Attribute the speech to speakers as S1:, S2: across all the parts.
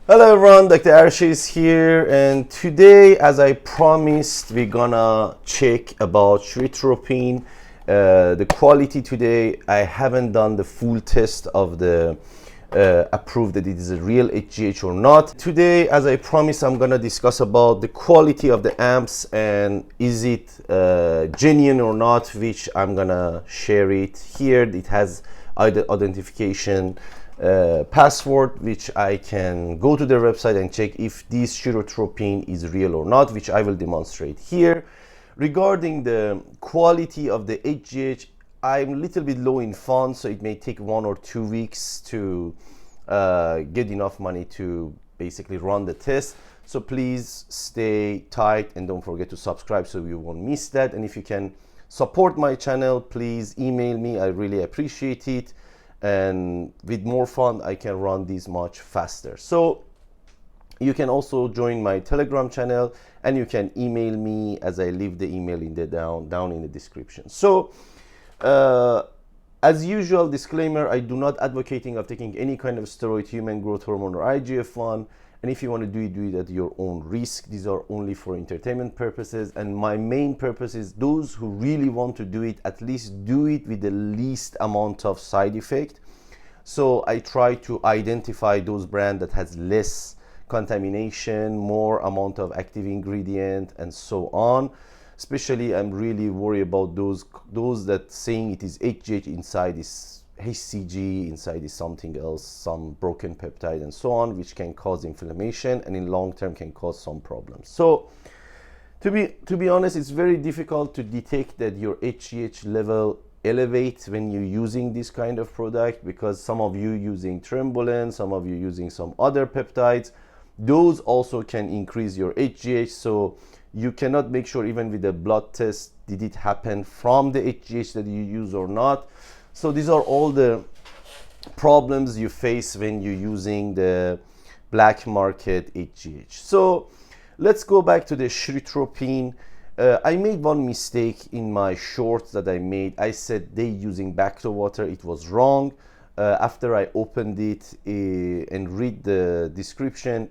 S1: Hello everyone, Dr. Arshi is here, and today, as I promised, we're gonna check about Shreetropin. The quality today, I haven't done the full test of the approved that it is a real HGH or not. Today, as I promised, I'm gonna discuss about the quality of the amps and is it genuine or not, which I'm gonna share it here. It has either identification password, which I can go to their website and check if this Shreetropin is real or not, which I will demonstrate here. Regarding the quality of the HGH, I'm a little bit low in funds, so it may take 1 or 2 weeks to get enough money to basically run the test. So please stay tight and don't forget to subscribe so you won't miss that. And if you can support my channel, please email me. I really appreciate it. And with more fun, I can run this much faster. So you can also join my Telegram channel and you can email me as I leave the email in the down in the description. So as usual, disclaimer, I do not advocating of taking any kind of steroid, human growth hormone or IGF-1. And if you want to do it at your own risk. These are only for entertainment purposes. And my main purpose is those who really want to do it, at least do it with the least amount of side effect. So I try to identify those brands that has less contamination, more amount of active ingredient, and so on. Especially, I'm really worried about those that saying it is HGH, inside is HCG, inside is something else, some broken peptide and so on, which can cause inflammation and in long term can cause some problems. So to be honest, it's very difficult to detect that your HGH level elevates when you're using this kind of product, because some of you using trembolin, some of you using some other peptides, those also can increase your HGH. So you cannot make sure even with a blood test did it happen from the HGH that you use or not. So these are all the problems you face when you're using the black market HGH. So let's go back to the Shreetropin. I made one mistake in my shorts that I made. I said they using Bacto water. It was wrong. After I opened it and read the description,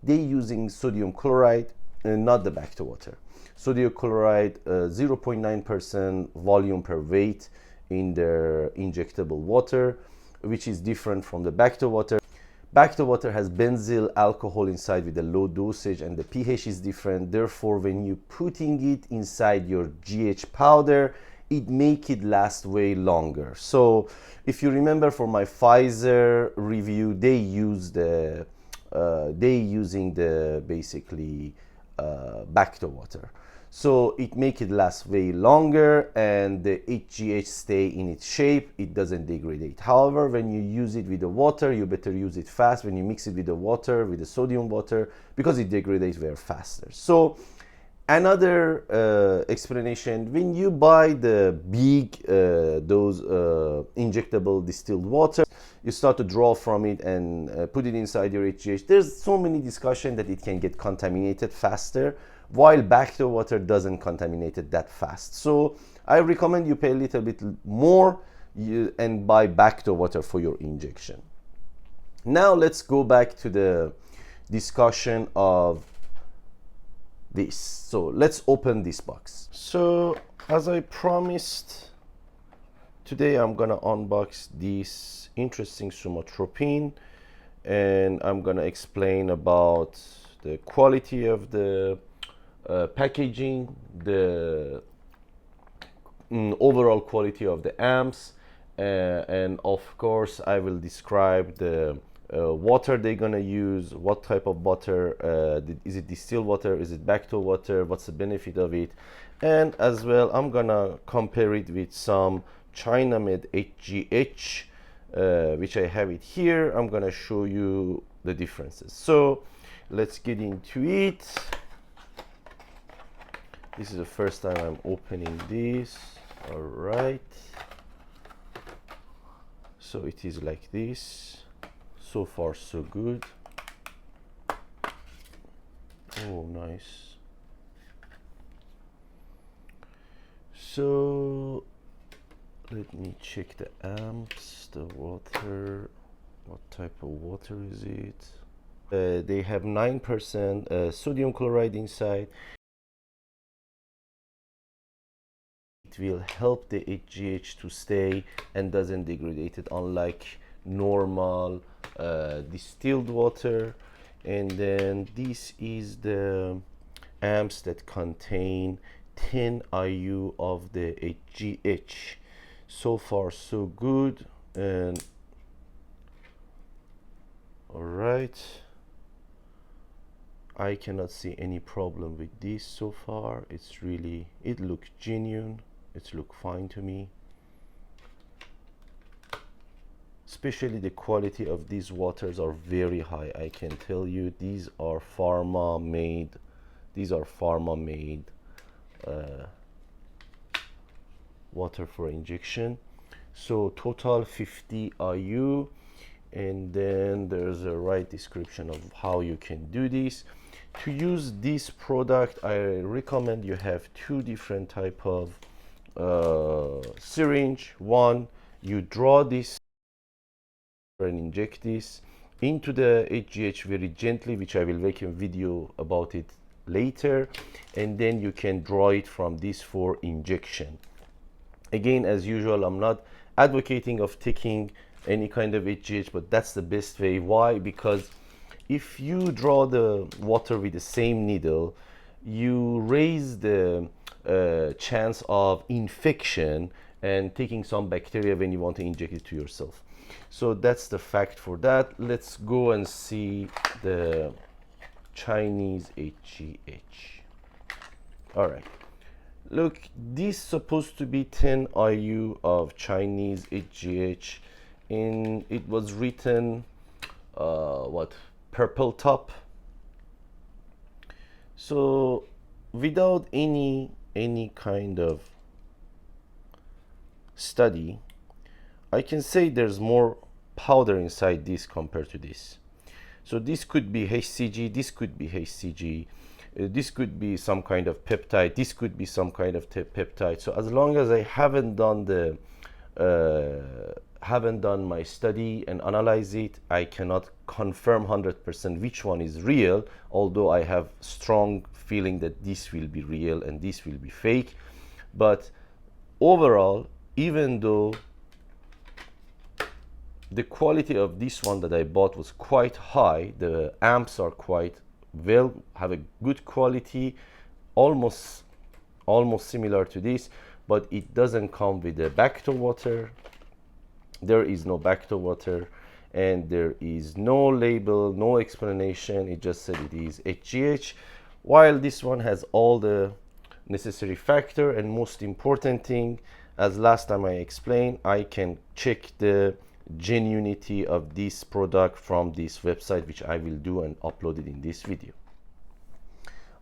S1: they using sodium chloride and not the Bacto water. Sodium chloride, 0.9% volume per weight in their injectable water, which is different from the Bacto water. Bacto water has benzyl alcohol inside with a low dosage and the pH is different. Therefore, when you putting it inside your GH powder, it make it last way longer. So if you remember for my Pfizer review, they use the using the basically Bacto water. So it make it last way longer and the HGH stay in its shape, it doesn't degrade. However, when you use it with the water, you better use it fast when you mix it with the water, with the sodium water, because it degrades very faster. So another explanation, when you buy the big those injectable distilled water, you start to draw from it and put it inside your HGH. There's so many discussion that it can get contaminated faster, while Bacto water doesn't contaminate it that fast. So I recommend you pay a little bit more and buy Bacto water for your injection. Now let's go back to the discussion of this. So let's open this box. So as I promised, today I'm gonna unbox this interesting somatropin and I'm gonna explain about the quality of the packaging, the overall quality of the amps, and of course I will describe the water they're gonna use, what type of water, is it distilled water, is it Bacto water, what's the benefit of it, and as well I'm gonna compare it with some China made HGH, which I have it here. I'm gonna show you the differences. So let's get into it. This is the first time I'm opening this. All right, so it is like this. So far so good. Oh, nice. So let me check the amps, the water. What type of water is it? They have 9% sodium chloride inside. It will help the HGH to stay and doesn't degrade it, unlike normal distilled water. And then this is the amps that contain 10 IU of the HGH. So far so good. And all right, I cannot see any problem with this so far. It's really, it looks genuine. It looks fine to me. Especially the quality of these waters are very high. I can tell you these are pharma made. These are pharma made water for injection. So total 50 IU, and then there's a right description of how you can do this. To use this product, I recommend you have two different type of syringe. One, you draw this and inject this into the HGH very gently, which I will make a video about it later, and then you can draw it from this for injection. Again, as usual, I'm not advocating of taking any kind of HGH, but that's the best way. Why? Because if you draw the water with the same needle, you raise the chance of infection and taking some bacteria when you want to inject it to yourself. So that's the fact for that. Let's go and see the Chinese HGH. All right. Look, this is supposed to be 10 IU of Chinese HGH. It was written, purple top. So without any kind of study, I can say there's more powder inside this compared to this. So this could be HCG, this could be HCG, this could be some kind of peptide, this could be some kind of peptide. So as long as I haven't done my study and analyze it, I cannot confirm 100% which one is real, although I have strong feeling that this will be real and this will be fake. But overall, even though the quality of this one that I bought was quite high, the amps are quite well, have a good quality, almost similar to this, but it doesn't come with a back to water. There is no back to water, and there is no label, no explanation. It just said it is HGH, while this one has all the necessary factor. And most important thing, as last time I explained, I can check the genuinity of this product from this website, which I will do and upload it in this video.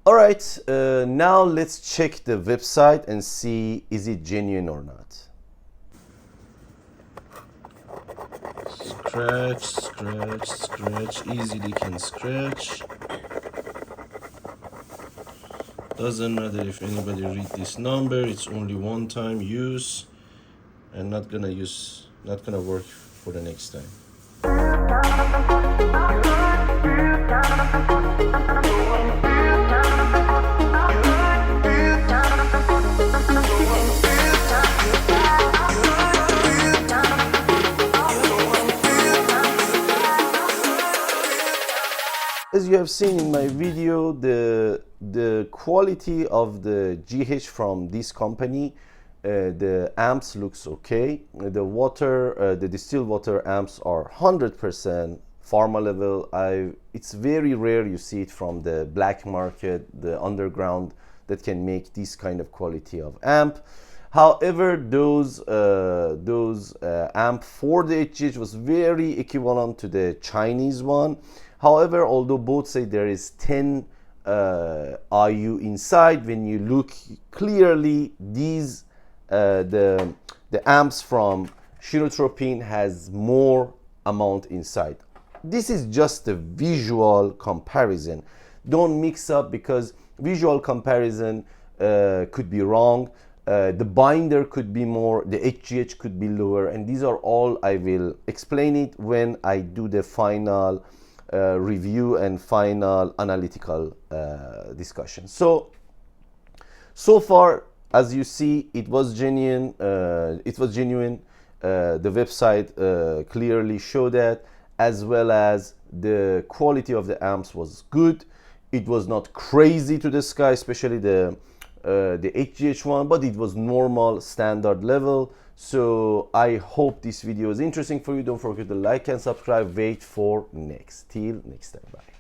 S1: All right, now let's check the website and see is it genuine or not. Scratch, scratch, scratch, easily can scratch. Doesn't matter if anybody read this number, it's only one time use and not gonna work for the next time. As you have seen in my video, the quality of the GH from this company, the amps looks okay. The distilled water amps are 100% pharma level. It's very rare you see it from the black market, the underground, that can make this kind of quality of amp. However, those amp for the HGH was very equivalent to the Chinese one. However, although both say there is 10 IU inside, when you look clearly, these the amps from Shreetropin has more amount inside. This is just a visual comparison. Don't mix up, because visual comparison could be wrong. The binder could be more, the HGH could be lower, and these are all, I will explain it when I do the final review and final analytical discussion. So far, as you see, it was genuine. The website clearly showed that, as well as the quality of the amps was good. It was not crazy to the sky, especially the HGH one, but it was normal standard level. So I hope this video is interesting for you. Don't forget to like and subscribe. Wait for next. Till next time. Bye.